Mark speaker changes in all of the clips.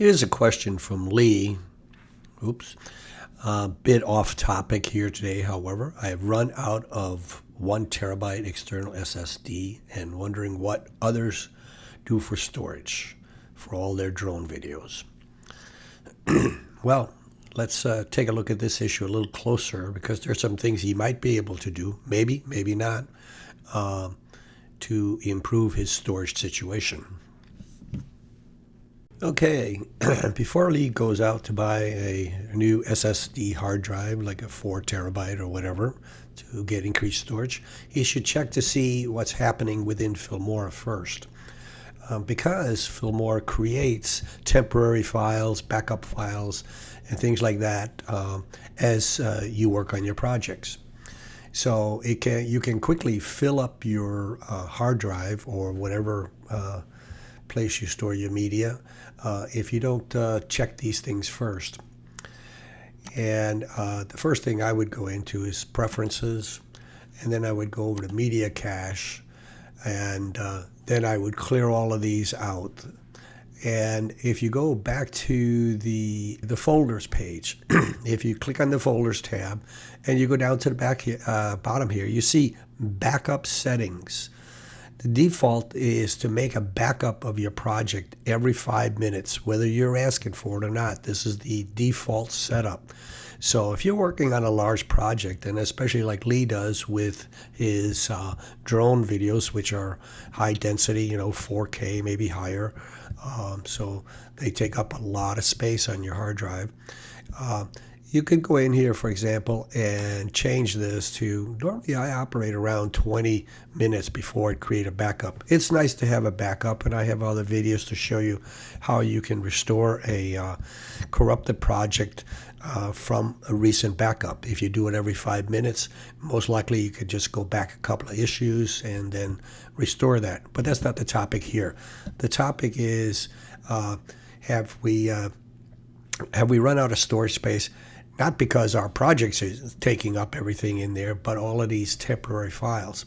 Speaker 1: Here's a question from Lee. Oops. Bit off topic here today, however. I have run out of 1 terabyte external SSD and wondering what others do for storage for all their drone videos. Well, let's take a look at this issue a little closer because there's some things he might be able to do, maybe not, to improve his storage situation. Okay, before Lee goes out to buy a new SSD hard drive, like a 4 terabyte or whatever, to get increased storage, he should check to see what's happening within Filmora first. Because Filmora creates temporary files, backup files, and things like that as you work on your projects. So you can quickly fill up your hard drive or whatever place you store your media if you don't check these things first. And the first thing I would go into is preferences, and then I would go over to media cache, and then I would clear all of these out. And if you go back to the folders page, if you click on the folders tab and you go down to the back here, bottom here, you see backup settings. The default is to make a backup of your project every 5 minutes, whether you're asking for it or not. This is the default setup. So if you're working on a large project, and especially like Lee does with his drone videos, which are high density, 4K, maybe higher, so they take up a lot of space on your hard drive. You could go in here, for example, and change this to, normally I operate around 20 minutes before I create a backup. It's nice to have a backup, and I have other videos to show you how you can restore a corrupted project from a recent backup. If you do it every 5 minutes, most likely you could just go back a couple of issues and then restore that. But that's not the topic here. The topic is, have we run out of storage space? Not because our projects are taking up everything in there, but all of these temporary files.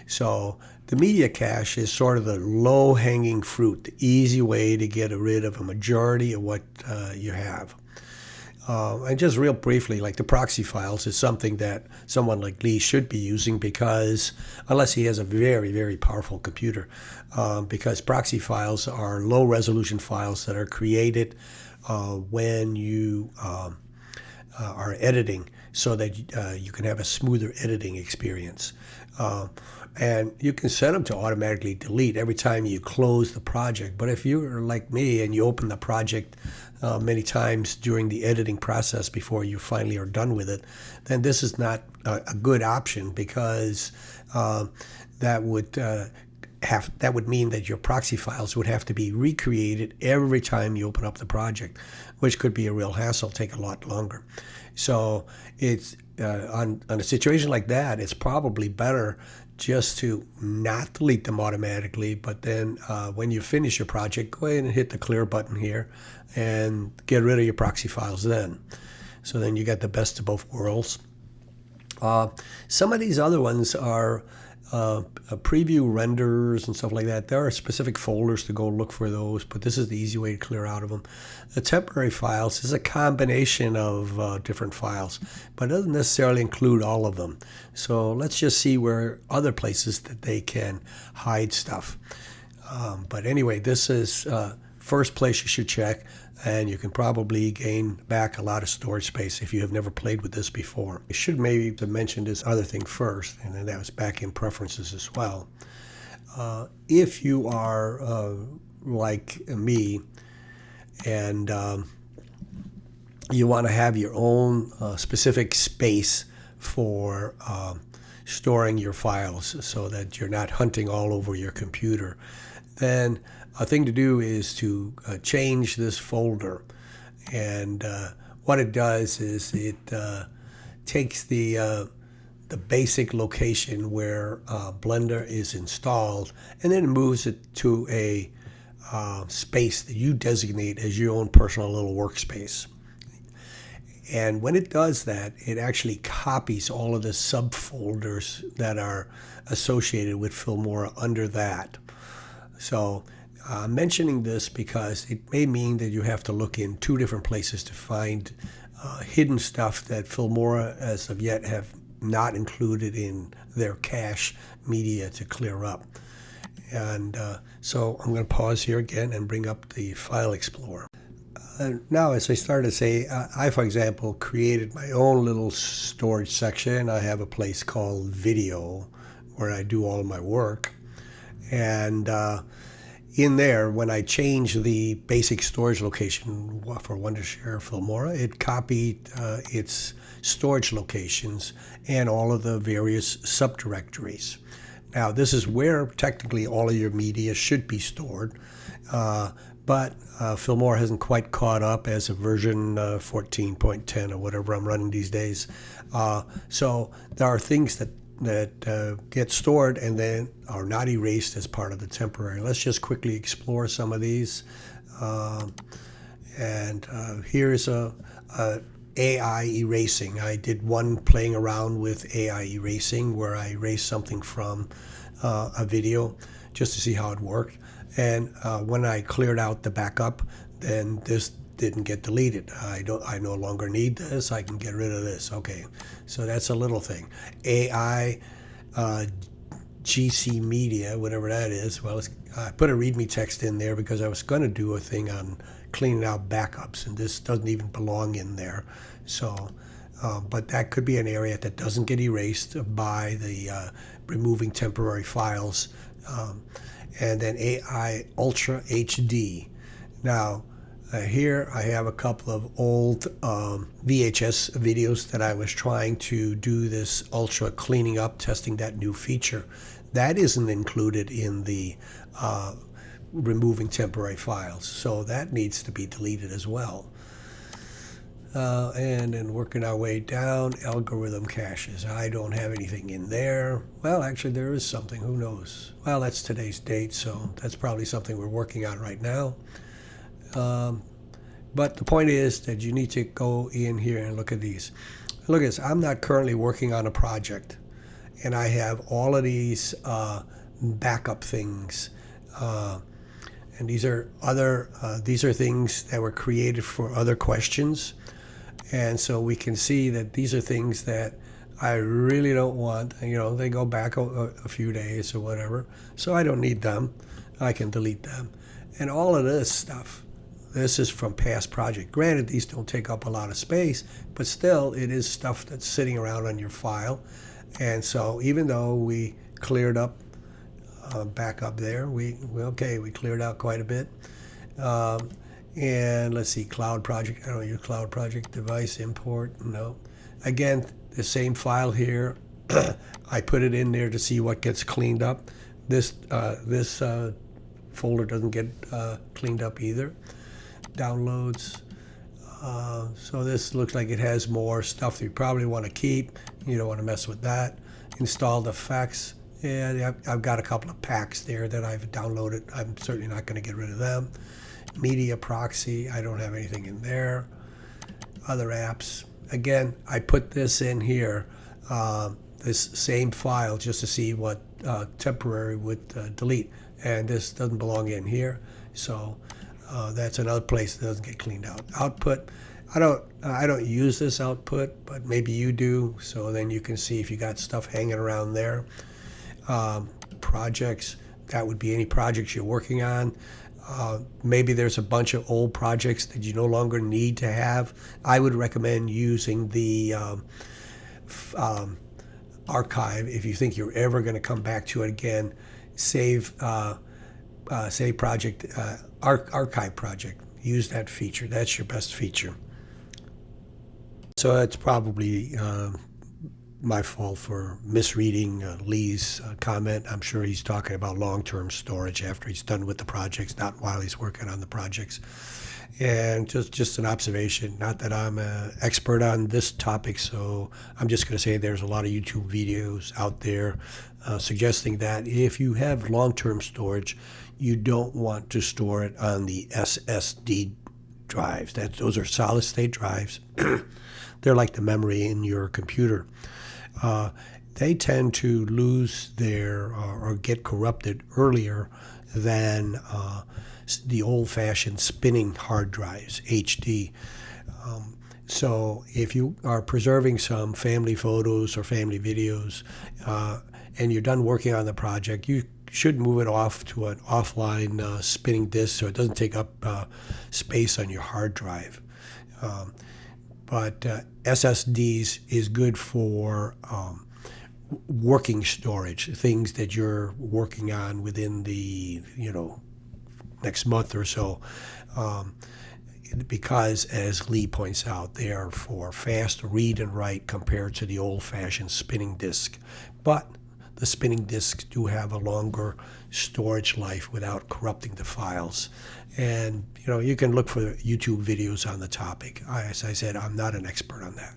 Speaker 1: So the media cache is sort of the low-hanging fruit, the easy way to get rid of a majority of what you have. And just real briefly, like the proxy files is something that someone like Lee should be using, because unless he has a very, very powerful computer, because proxy files are low-resolution files that are created when you are editing, so that you can have a smoother editing experience. And you can set them to automatically delete every time you close the project. But if you're like me and you open the project many times during the editing process before you finally are done with it, then this is not a good option, because that would mean that your proxy files would have to be recreated every time you open up the project, which could be a real hassle, take a lot longer. So it's on a situation like that, it's probably better just to not delete them automatically, but then when you finish your project, go ahead and hit the clear button here and get rid of your proxy files then. So then you get the best of both worlds. Some of these other ones are preview renders and stuff like that. There are specific folders to go look for those, but this is the easy way to clear out of them. The temporary files is a combination of different files, but it doesn't necessarily include all of them. So let's just see where other places that they can hide stuff. But anyway, this is first place you should check, and you can probably gain back a lot of storage space if you have never played with this before. I should maybe mention this other thing first, and then that was back in preferences as well. If you are like me and you want to have your own specific space for storing your files so that you're not hunting all over your computer, then a thing to do is to change this folder. And what it does is it takes the basic location where Blender is installed, and then moves it to a space that you designate as your own personal little workspace. And when it does that, it actually copies all of the subfolders that are associated with Filmora under that. So I'm mentioning this because it may mean that you have to look in two different places to find hidden stuff that Filmora, as of yet, have not included in their cache media to clear up. And so I'm going to pause here again and bring up the File Explorer. Now, as I started to say, I, for example, created my own little storage section. I have a place called Video where I do all of my work. And in there, when I changed the basic storage location for Wondershare Filmora, it copied its storage locations and all of the various subdirectories. Now, this is where technically all of your media should be stored, but Filmora hasn't quite caught up as of version 14.10 or whatever I'm running these days. So there are things that get stored and then are not erased as part of the temporary. Let's just quickly explore some of these. Here's a AI erasing. I did one playing around with AI erasing where I erased something from a video just to see how it worked. And when I cleared out the backup, then this didn't get deleted. I no longer need this. I can get rid of this. Okay, so that's a little thing. AI GC media, whatever that is. Well, I put a README text in there because I was going to do a thing on cleaning out backups, and this doesn't even belong in there. So, but that could be an area that doesn't get erased by the removing temporary files. And then AI Ultra HD. Now, here I have a couple of old VHS videos that I was trying to do this Ultra cleaning up, testing that new feature. That isn't included in the removing temporary files, so that needs to be deleted as well. And then working our way down, algorithm caches. I don't have anything in there. Well, actually, there is something. Who knows? Well, that's today's date, so that's probably something we're working on right now. But the point is that you need to go in here and look at these. Look at this. I'm not currently working on a project, and I have all of these backup things. And these are things that were created for other questions. And so we can see that these are things that I really don't want. You know, they go back a few days or whatever. So I don't need them. I can delete them. And all of this stuff, this is from past project. Granted, these don't take up a lot of space, but still it is stuff that's sitting around on your file. And so even though we cleared up back up there, we cleared out quite a bit. And let's see, cloud project. I don't use cloud project. Device import. No. Again, the same file here. I put it in there to see what gets cleaned up. This folder doesn't get cleaned up either. Downloads. So this looks like it has more stuff that you probably want to keep. You don't want to mess with that. Installed effects. Yeah, I've got a couple of packs there that I've downloaded. I'm certainly not going to get rid of them. Media proxy, I don't have anything in there. Other apps. Again, I put this in here, this same file, just to see what temporary would delete. And this doesn't belong in here. So that's another place that doesn't get cleaned out. Output. I don't use this output, but maybe you do. So then you can see if you got stuff hanging around there. Projects, that would be any projects you're working on. Maybe there's a bunch of old projects that you no longer need to have. I would recommend using the archive if you think you're ever going to come back to it again. Save project, archive project. Use that feature. That's your best feature. So that's probably my fault for misreading Lee's comment. I'm sure he's talking about long-term storage after he's done with the projects, not while he's working on the projects. And just an observation, not that I'm an expert on this topic, so I'm just going to say there's a lot of YouTube videos out there suggesting that if you have long-term storage, you don't want to store it on the SSD drives. Those are solid-state drives. They're like the memory in your computer. they tend to lose their or get corrupted earlier than the old-fashioned spinning hard drives, HD. So if you are preserving some family photos or family videos and you're done working on the project, you should move it off to an offline spinning disk so it doesn't take up space on your hard drive. But SSDs is good for working storage, things that you're working on within the next month or so. Because, as Lee points out, they are for fast read and write compared to the old-fashioned spinning disk. But the spinning disks do have a longer storage life without corrupting the files. And you can look for YouTube videos on the topic. As I said, I'm not an expert on that.